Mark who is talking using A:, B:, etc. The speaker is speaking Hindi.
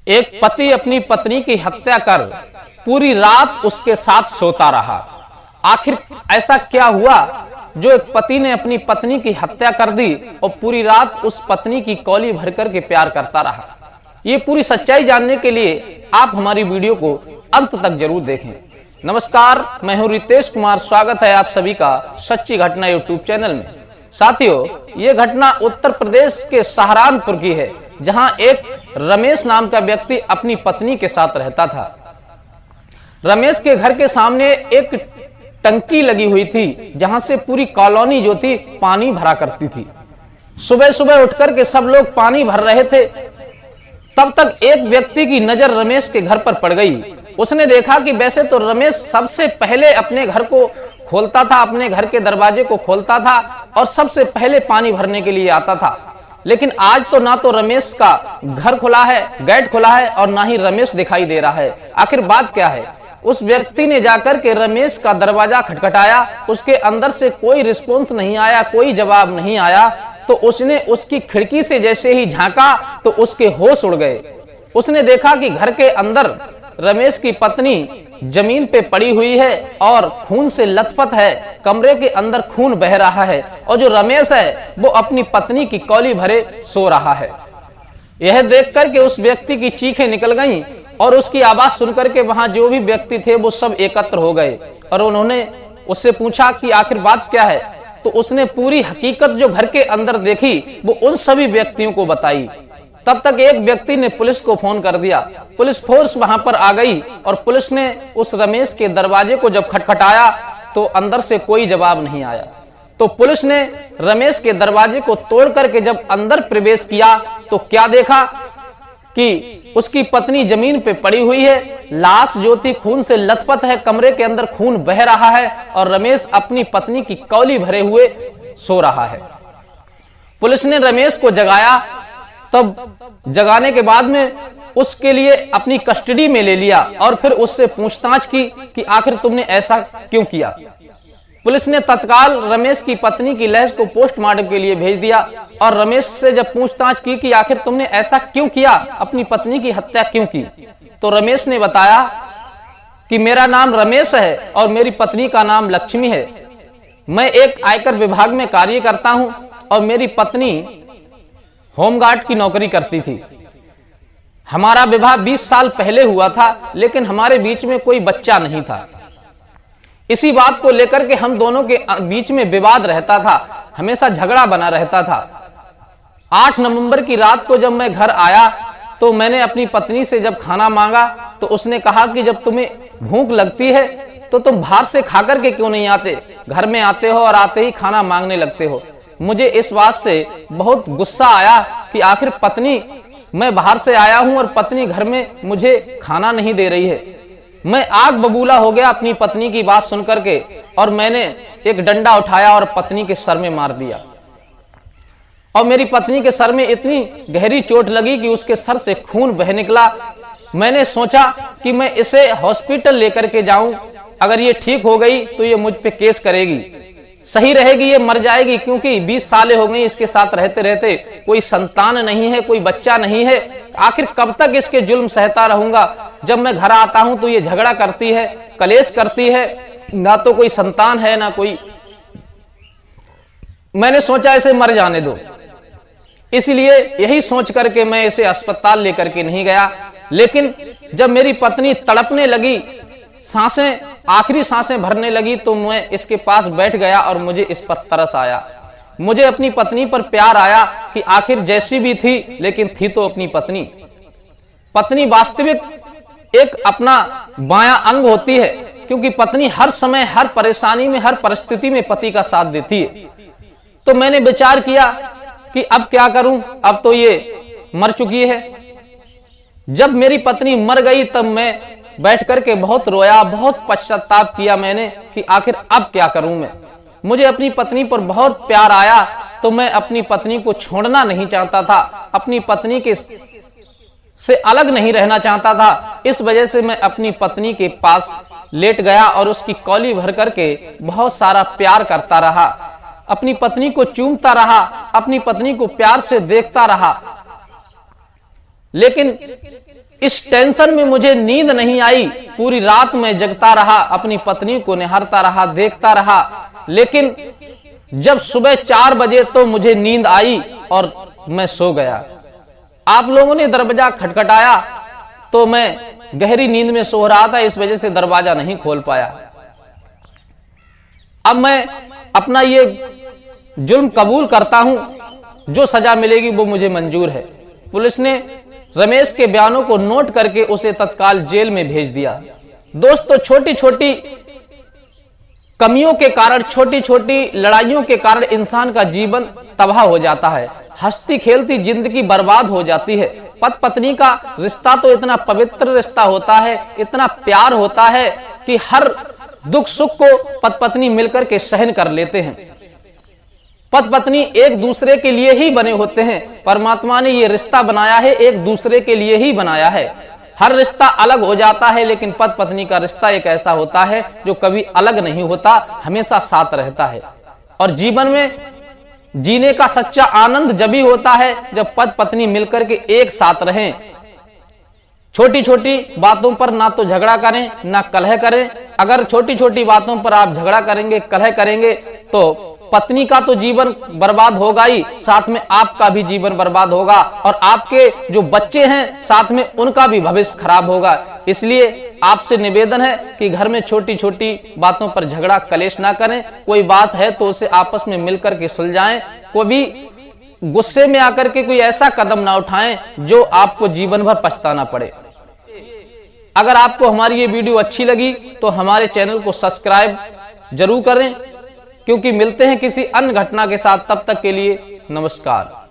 A: एक पति अपनी पत्नी की हत्या कर पूरी रात उसके साथ सोता रहा। आखिर ऐसा क्या हुआ जो एक पति ने अपनी पत्नी की हत्या कर दी और पूरी रात उस पत्नी की कौली भर कर के प्यार करता रहा। ये पूरी सच्चाई जानने के लिए आप हमारी वीडियो को अंत तक जरूर देखें। नमस्कार, मैं हूं रितेश कुमार। स्वागत है आप सभी का सच्ची घटना यूट्यूब चैनल में। साथियों, ये घटना उत्तर प्रदेश के सहारनपुर की है, जहां एक रमेश नाम का व्यक्ति अपनी पत्नी के साथ रहता था। रमेश के घर के सामने एक टंकी लगी हुई थी, जहां से पूरी कॉलोनी जो थी पानी भरा करती थी। सुबह सुबह उठकर के सब लोग पानी भर रहे थे। तब तक एक व्यक्ति की नजर रमेश के घर पर पड़ गई। उसने देखा कि वैसे तो रमेश सबसे पहले अपने घर को खोलता था, अपने घर के दरवाजे को खोलता था और सबसे पहले पानी भरने के लिए आता था। लेकिन आज तो ना तो रमेश का घर खुला है, गेट खुला है, और ना ही रमेश दिखाई दे रहा है। आखिर बात क्या है? उस व्यक्ति ने जाकर के रमेश का दरवाजा खटखटाया। उसके अंदर से कोई रिस्पॉन्स नहीं आया, कोई जवाब नहीं आया। तो उसने उसकी खिड़की से जैसे ही झांका तो उसके होश उड़ गए। उसने देखा कि घर के अंदर रमेश की पत्नी जमीन पे पड़ी हुई है और खून से लथपथ है। कमरे के अंदर खून बह रहा है और जो रमेश है वो अपनी पत्नी की कौली भरे सो रहा है। यह देखकर के उस व्यक्ति की चीखें निकल गईं और उसकी आवाज सुनकर के वहां जो भी व्यक्ति थे वो सब एकत्र हो गए और उन्होंने उससे पूछा कि आखिर बात क्या है। तो उसने पूरी हकीकत जो घर के अंदर देखी वो उन सभी व्यक्तियों को बताई। तब तक एक व्यक्ति ने पुलिस को फोन कर दिया। पुलिस फोर्स वहां पर आ गई और पुलिस ने उस रमेश के दरवाजे को जब खटखटाया तो अंदर से कोई जवाब नहीं आया। तो पुलिस ने रमेश के दरवाजे को तोड़ करके जब अंदर प्रवेश किया तो क्या देखा कि उसकी पत्नी जमीन पे पड़ी हुई है। लाश जो थी खून से लथपथ है, कमरे के अंदर खून बह रहा है और रमेश अपनी पत्नी की कौली भरे हुए सो रहा है। पुलिस ने रमेश को जगाया। तब जगाने के बाद में उसके लिए अपनी कस्टडी में ले लिया और फिर उससे पूछताछ की कि आखिर तुमने ऐसा क्यों किया। पुलिस ने तत्काल रमेश की पत्नी की लाश को पोस्टमार्टम के लिए भेज दिया और रमेश से जब पूछताछ की कि आखिर तुमने ऐसा क्यों किया, अपनी पत्नी की हत्या क्यों की, तो रमेश ने बताया कि मेरा नाम रमेश है और मेरी पत्नी का नाम लक्ष्मी है। मैं एक आयकर विभाग में कार्य करता हूं और मेरी पत्नी होमगार्ड की नौकरी करती थी। हमारा विवाह 20 साल पहले हुआ था, लेकिन हमारे बीच में कोई बच्चा नहीं था। इसी बात को लेकर के हम दोनों के बीच में विवाद रहता था, हमेशा झगड़ा बना रहता था। 8 नवंबर की रात को जब मैं घर आया तो मैंने अपनी पत्नी से जब खाना मांगा तो उसने कहा कि जब तुम्हें भूख लगती है तो तुम बाहर से खाकर के क्यों नहीं आते, घर में आते हो और आते ही खाना मांगने लगते हो। मुझे इस बात से बहुत गुस्सा आया कि आखिर पत्नी, मैं बाहर से आया हूं और पत्नी घर में मुझे खाना नहीं दे रही है। मैं आग बबूला हो गया अपनी पत्नी की बात सुनकर के और मैंने एक डंडा उठाया और पत्नी के सर में मार दिया। और मेरी पत्नी के सर में इतनी गहरी चोट लगी कि उसके सर से खून बह निकला। मैंने सोचा कि मैं इसे हॉस्पिटल लेकर के जाऊं, अगर ये ठीक हो गई तो ये मुझ पे केस करेगी, सही रहेगी, ये मर जाएगी, क्योंकि 20 सालें हो गई इसके साथ रहते रहते, कोई संतान नहीं है, कोई बच्चा नहीं है। आखिर कब तक इसके जुल्म सहता रहूंगा। जब मैं घर आता हूं तो ये झगड़ा करती है, कलेश करती है, ना तो कोई संतान है ना कोई। मैंने सोचा इसे मर जाने दो, इसलिए यही सोच करके मैं इसे अस्पताल लेकर के नहीं गया। लेकिन जब मेरी पत्नी तड़पने लगी, सांसें, आखिरी सांसें भरने लगी, तो मैं इसके पास बैठ गया और मुझे इस पर तरस आया। मुझे अपनी पत्नी पर प्यार आया कि आखिर जैसी भी थी लेकिन थी तो अपनी पत्नी। पत्नी वास्तविक एक अपना बायां अंग होती है, क्योंकि पत्नी हर समय, हर परेशानी में, हर परिस्थिति में पति का साथ देती है। तो मैंने विचार किया कि अब क्या करूं, अब तो ये मर चुकी है। जब मेरी पत्नी मर गई तब मैं बैठ करके बहुत रोया, बहुत पश्चाताप किया मैंने कि आखिर अब क्या करूं मैं। मुझे अपनी पत्नी पर बहुत प्यार आया तो मैं अपनी पत्नी को छोड़ना नहीं चाहता था, अपनी पत्नी के से अलग नहीं रहना चाहता था। इस वजह से मैं अपनी पत्नी के पास लेट गया और उसकी कौली भर करके बहुत सारा प्यार करता रहा, अपनी पत्नी को चूमता रहा, अपनी पत्नी को प्यार से देखता रहा। लेकिन इस टेंशन में मुझे नींद नहीं आई। पूरी रात मैं जगता रहा, अपनी पत्नी को निहारता रहा, देखता रहा। लेकिन जब सुबह 4 बजे तो मुझे नींद आई और मैं सो गया। आप लोगों ने दरवाजा खटखटाया तो मैं गहरी नींद में सो रहा था, इस वजह से दरवाजा नहीं खोल पाया। अब मैं अपना ये जुल्म कबूल करता हूं, जो सजा मिलेगी वो मुझे मंजूर है। पुलिस ने रमेश के बयानों को नोट करके उसे तत्काल जेल में भेज दिया। दोस्तों, छोटी छोटी कमियों के कारण, छोटी छोटी लड़ाइयों के कारण इंसान का जीवन तबाह हो जाता है। हंसती खेलती जिंदगी बर्बाद हो जाती है। पति पत्नी का रिश्ता तो इतना पवित्र रिश्ता होता है, इतना प्यार होता है कि हर दुख सुख को पति पत्नी मिलकर के सहन कर लेते हैं। पति पत्नी एक दूसरे के लिए ही बने होते हैं। परमात्मा ने ये रिश्ता बनाया है, एक दूसरे के लिए ही बनाया है। हर रिश्ता अलग हो जाता है, लेकिन पति पत्नी का रिश्ता एक ऐसा होता है जो कभी अलग नहीं होता, हमेशा साथ रहता है। और जीवन में जीने का सच्चा आनंद जब ही होता है जब पति पत्नी मिलकर के एक साथ रहें। छोटी छोटी बातों पर ना तो झगड़ा करें, ना कलह करें। अगर छोटी छोटी बातों पर आप झगड़ा करेंगे, कलह करेंगे, तो पत्नी का तो जीवन बर्बाद होगा ही, साथ में आपका भी जीवन बर्बाद होगा और आपके जो बच्चे हैं साथ में उनका भी भविष्य खराब होगा। इसलिए आपसे निवेदन है कि घर में छोटी छोटी बातों पर झगड़ा कलेश ना करें। कोई बात है तो उसे आपस में मिलकर के सुलझाएं। कोई भी गुस्से में आकर के कोई ऐसा कदम ना उठाएं जो आपको जीवन भर पछताना पड़े। अगर आपको हमारी ये वीडियो अच्छी लगी तो हमारे चैनल को सब्सक्राइब जरूर करें, क्योंकि मिलते हैं किसी अन्य घटना के साथ। तब तक के लिए नमस्कार।